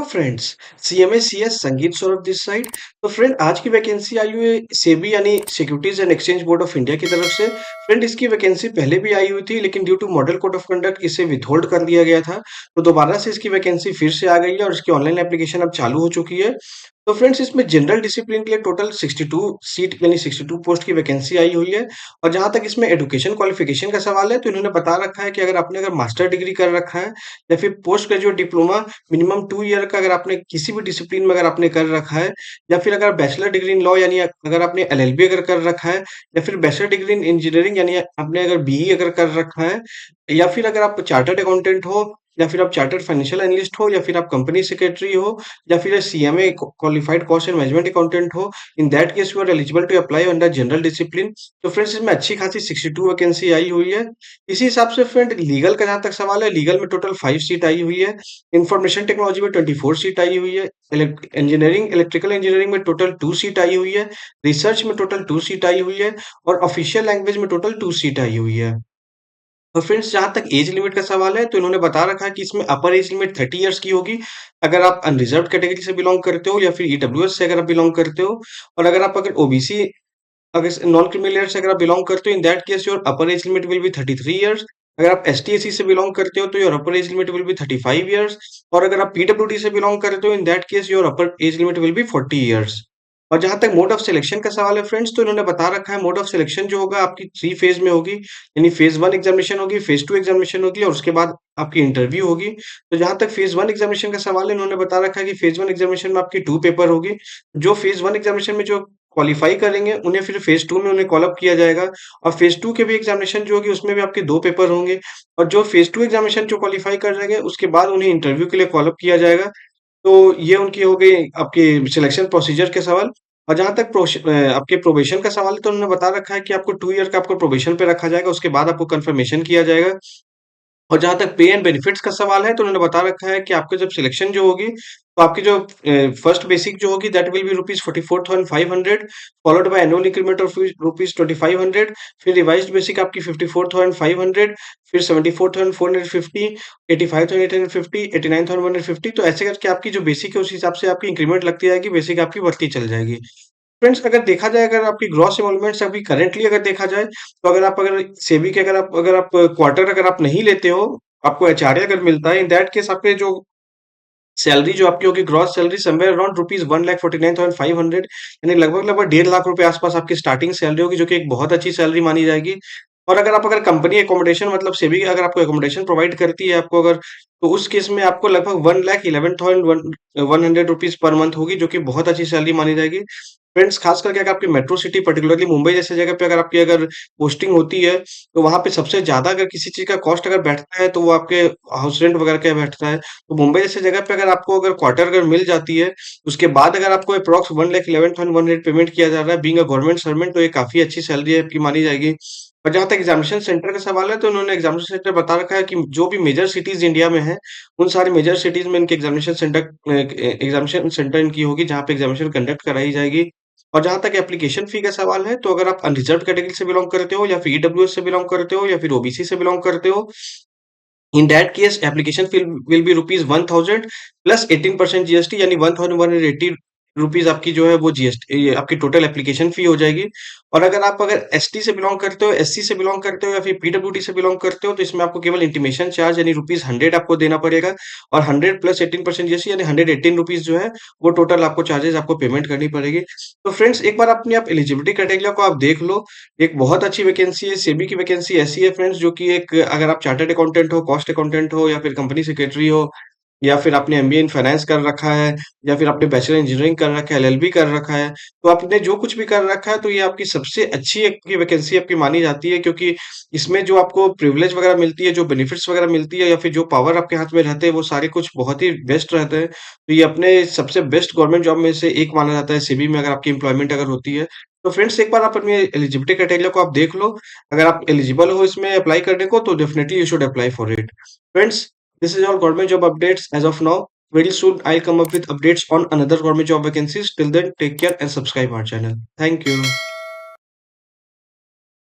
Friends, CMA CS संगीत Saurabh this side. तो friend आज की वैकेंसी आई हुई है सेबी यानी securities and exchange board of India की तरफ से। फ्रेंड इसकी वैकेंसी पहले भी आई हुई थी लेकिन due to model code of conduct इसे विथहोल्ड कर दिया गया था। तो दोबारा से इसकी वैकेंसी फिर से आ गई है और इसकी ऑनलाइन एप्लीकेशन अब चालू हो चुकी है। तो फ्रेंड्स इसमें जनरल डिसिप्लिन के लिए टोटल 62 सीट यानी 62 पोस्ट की वैकेंसी आई हुई है। और जहां तक इसमें एजुकेशन क्वालिफिकेशन का सवाल है तो इन्होंने बता रखा है कि अगर मास्टर डिग्री कर रखा है या फिर post graduate diploma minimum 2 year का अगर आपने किसी भी डिसिप्लिन में अगर आपने कर रखा है, या फिर अगर बैचलर डिग्री इन लॉ यानी अगर आपने एलएलबी अगर कर रखा है, या फिर बैचलर डिग्री इन इंजीनियरिंग यानी आपने अगर बीई अगर कर रखा है, या फिर अगर आप चार्टर्ड अकाउंटेंट हो, या फिर आप चार्टर्ड फाइनेंशियल एनालिस्ट हो, या फिर आप कंपनी सेक्रेटरी हो, या फिर CMA qualified cost and management accountant हो, in that case you are eligible to apply under general discipline. तो फ्रेंड्स इसमें अच्छी खासी 62 वैकेंसी आई हुई है। इसी हिसाब से फ्रेंड लीगल का जहां तक सवाल है, लीगल में टोटल 5 सीट आई हुई है। इंफॉर्मेशन टेक्नोलॉजी में 24 सीट आई हुई है। इंजीनियरिंग इलेक्ट्रिकल इंजीनियरिंग में टोटल 2 सीट आई हुई है। रिसर्च में टोटल 2 सीट आई हुई है। और ऑफिशियल लैंग्वेज में टोटल 2 सीट आई हुई है। और फ्रेंड्स जहाँ तक एज लिमिट का सवाल है तो इन्होंने बता रखा है कि इसमें अपर एज लिमिट 30 इयर्स की होगी अगर आप अनरिजर्व कैटेगरी से बिलोंग करते हो, या फिर ईडब्ल्यूएस से अगर आप बिलोंग करते हो। और अगर ओबीसी अगर नॉन क्रीमी से अगर आप बिलोंग करते हो, in that case your upper age limit will be 33 years. अगर आप एसटी एससी से बिलोंग करते हो तो your upper age limit will be 35 years. और अगर आप पीडब्ल्यूडी से बिलोंग करते हो, in that case your upper age limit will be 40 years. और जहां तक मोड ऑफ सिलेक्शन का सवाल है फ्रेंड्स, तो इन्होंने बता रखा है मोड ऑफ सिलेक्शन जो होगा आपकी 3 फेज में होगी। यानी फेज 1 एग्जामिनेशन होगी, फेज 2 एग्जामिनेशन होगी और उसके बाद आपकी इंटरव्यू होगी। तो जहां तक फेज 1 एग्जामिनेशन का सवाल है, इन्होंने बता रखा है कि फेज 1 एग्जामिनेशन में आपकी 2 पेपर होगी। जो फेज 1 एग्जामिनेशन में जो क्वालिफाई करेंगे उन्हें फिर फेज 2 में उन्हें कॉल अप किया जाएगा। और फेज 2 के भी एग्जामिनेशन जो होगी उसमें भी आपके 2 पेपर होंगे। और जो फेज 2 एग्जामिनेशन जो क्वालिफाई कर जाएंगे उसके बाद उन्हें इंटरव्यू के लिए कॉल अप किया जाएगा। तो ये उनकी हो गई आपकी सिलेक्शन प्रोसीजर के सवाल। और जहाँ तक आपके प्रोबेशन का सवाल है तो उन्होंने बता रखा है कि आपको 2 ईयर का आपको प्रोबेशन पे रखा जाएगा, उसके बाद आपको कंफर्मेशन किया जाएगा। और जहाँ तक पे एंड बेनिफिट्स का सवाल है तो उन्होंने बता रखा है कि आपकी जब सिलेक्शन जो होगी तो आपकी जो फर्स्ट बेसिक जो होगी that will be rupees 44,500, followed by annual increment of rupees 2,500। फिर रिवाइज्ड बेसिक आपकी 54,500, फिर 74,450, 85,850, 89,150। तो ऐसे करके आपकी जो बेसिक है उस हिसाब से आपकी इंक्रीमेंट लगती जाएगी, बेसिक आपकी बढ़ती चल जाएगी। फ्रेंड्स अगर देखा जाए, अगर आपकी ग्रॉस एमोलमेंट्स अभी करंटली अगर देखा जाए, तो अगर सेबी के अगर आप क्वार्टर अगर आप नहीं लेते हो, आपको एचआरए अगर मिलता है, इन दैट केस आपके जो सैलरी जो आपकी होगी gross salary somewhere around rupees 1,49,500, यानी लगभग लगभग 1.5 लाख रुपए आसपास आपकी स्टार्टिंग सैलरी होगी, जो कि एक बहुत अच्छी सैलरी मानी जाएगी। और अगर कंपनी एकोमोडेशन मतलब सेबी अगर आपको एकोमोडेशन प्रोवाइड करती है आपको अगर, तो उस केस में आपको लगभग 1,11,100 रुपीज पर मंथ होगी, जो कि बहुत अच्छी सैलरी मानी जाएगी। फ्रेंड्स खास करके अगर आपकी मेट्रो सिटी पर्टिकुलरली मुंबई जैसे जगह पे अगर आपकी अगर पोस्टिंग होती है, तो वहां पे सबसे ज्यादा अगर किसी चीज का कॉस्ट अगर बैठता है तो वो आपके हाउस रेंट वगैरह का बैठता है। तो मुंबई जैसे जगह पे अगर आपको अगर क्वार्टर अगर मिल जाती है, उसके बाद अगर आपको अप्रॉक्स 1,11,100 पेमेंट किया जा रहा है बीइंग अ गवर्नमेंट सर्वेंट, तो ये काफी अच्छी सैलरी है आपकी मानी जाएगी। और जहां तक एग्जामिनेशन सेंटर का सवाल है तो उन्होंने एग्जामिनेशन सेंटर बता रखा है कि जो भी मेजर सिटीज इंडिया में है, उन सारे मेजर सिटीज में इनके एग्जामिनेशन सेंटर इनकी होगी जहाँ पे एग्जामिनेशन कंडक्ट कराई जाएगी। और जहां तक एप्लीकेशन फी का सवाल है, तो अगर आप अनरिजर्व कैटेगरी से बिलोंग करते हो, या फिर ईडब्ल्यूएस से बिलोंग करते हो, या फिर ओबीसी से बिलोंग करते हो, in that case application fee will be rupees 1,000 plus 18% GST, यानी 1,180 रुपीज आपकी जो है वो जीएसटी आपकी टोटल एप्लीकेशन फी हो जाएगी। और अगर एसटी से बिलोंग करते हो, एससी से बिलोंग करते हो, या फिर पीडब्ल्यूडी से बिलोंग करते हो, तो इसमें आपको केवल इंटीमेशन चार्ज यानी रुपीज 100 आपको देना पड़ेगा। और 100 प्लस 18% जीएसटी यानी 118 रुपीज जो है वो टोटल आपको चार्जेस आपको पेमेंट करनी पड़ेगी। तो फ्रेंड्स एक बार अपनी आप एलिजिबिलिटी क्राइटेरिया को आप देख लो। एक बहुत अच्छी वैकेंसी है, सेबी की वैकेंसी ऐसी है फ्रेंड्स, जो कि एक अगर आप चार्टर्ड अकाउंटेंट हो, कॉस्ट अकाउंटेंट हो, या फिर कंपनी सेक्रेटरी हो, या फिर आपने एमबीए इन फाइनेंस कर रखा है, या फिर आपने बैचलर इंजीनियरिंग कर रखा है, एलएलबी कर रखा है, तो आपने जो कुछ भी कर रखा है तो ये आपकी सबसे अच्छी आपकी वैकेंसी आपकी मानी जाती है, क्योंकि इसमें जो आपको प्रिविलेज वगैरह मिलती है, जो बेनिफिट्स वगैरह मिलती है, या फिर जो पावर आपके हाथ में रहते हैं, वो सारे कुछ बहुत ही बेस्ट रहते हैं। तो ये अपने सबसे बेस्ट गवर्नमेंट जॉब में से एक माना जाता है सेबी में, अगर आपकी एम्प्लॉयमेंट अगर होती है। तो फ्रेंड्स एक बार आप अपनी एलिजिबिलिटी क्राइटेरिया को आप देख लो। अगर आप एलिजिबल हो इसमें अप्लाई करने को, तो definitely you should apply for it. Friends, this is all government job updates as of now. Very soon I'll come up with updates on another government job vacancies. Till then, take care and subscribe our channel. Thank you.